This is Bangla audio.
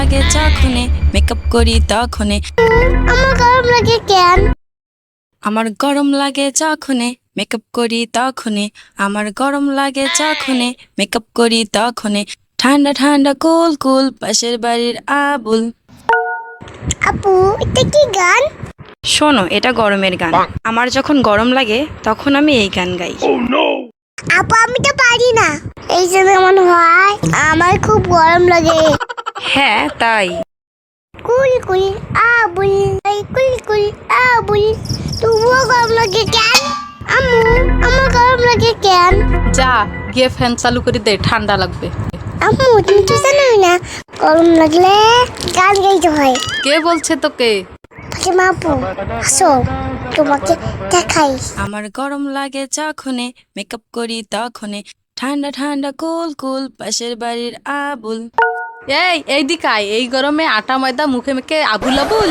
লাগে যখনে মেকআপ করি তখনে। আমার গরম লাগে কেন? আমার গরম লাগে যখনে মেকআপ করি তখনে। আমার গরম লাগে যখনে মেকআপ করি তখনে। ঠান্ডা ঠান্ডা কুল কুল পাশের বাড়ির আবুল। আপু এটা কি গান? শোনো, এটা গরমের গান। আমার যখন গরম লাগে তখন আমি এই গান গাই। আপু আমি তো পারি না, এই জন্য মনে হয় আমার খুব গরম লাগে। হ্যাঁ তাই। কুল কুল আবুল, এই কুল কুল আবুল, তবুও গরম লাগে কেন? আম্মু আমার গরম লাগে কেন? যা গিয়ে ফ্যান চালু করে দে, ঠান্ডা লাগবে। আম্মু তুমি তো জানোই না গরম লাগলে গান গাইতে হয়। কে বলছে তোকে? ফাতেমা আপু আসো তোমাকে দেখাই। আমার গরম লাগে যখনে মেকআপ করি তখনে। ঠান্ডা ঠান্ডা কুল কুল পাশের বাড়ির আবুল। এই দিকে আয়, এই গরমে আটা ময়দা মুখে মেখে আবুল আবুল।